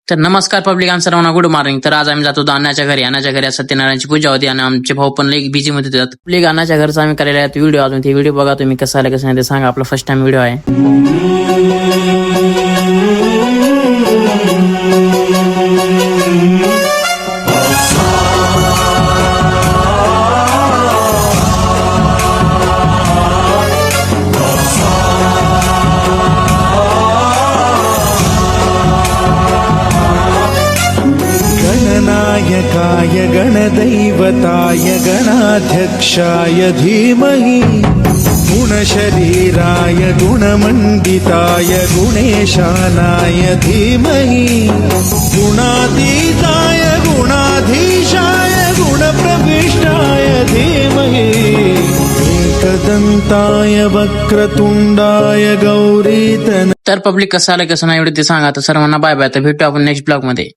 तर नमस्कार पब्लिक सर्वांना गुड मॉर्निंग. तर आज आम्ही जातो अन्नाच्या घरी. अन्नाच्या घरी आज सत्यनारायणची पूजा होती आणि आमचे भाऊ पण लई बिझी मध्ये होते. पब्लिक अन्नाच्या घरचा आम्ही केलेला आहे व्हिडिओ. अजून ते व्हिडिओ बघा तुम्ही, कसं आलं कसं नाही ते सांगा. आपला फर्स्ट टाइम व्हिडिओ आहे. गणनायकाय गणदैवताय गणाध्यक्षाय धीमहि गुणशरीराय गुणमण्डिताय गुणेशानाय धीमहि गुणातीताय गुणाधीशाय गुणप्रविष्टाय धीमहि एकदन्ताय वक्रतुंडाय गौरीतन. तर पब्लिक कसं आलं कसं नाही एवढं ते सांगा. तर सर्वांना बाय बाय. तर भेटू आपण नेक्स्ट ब्लॉग मध्ये.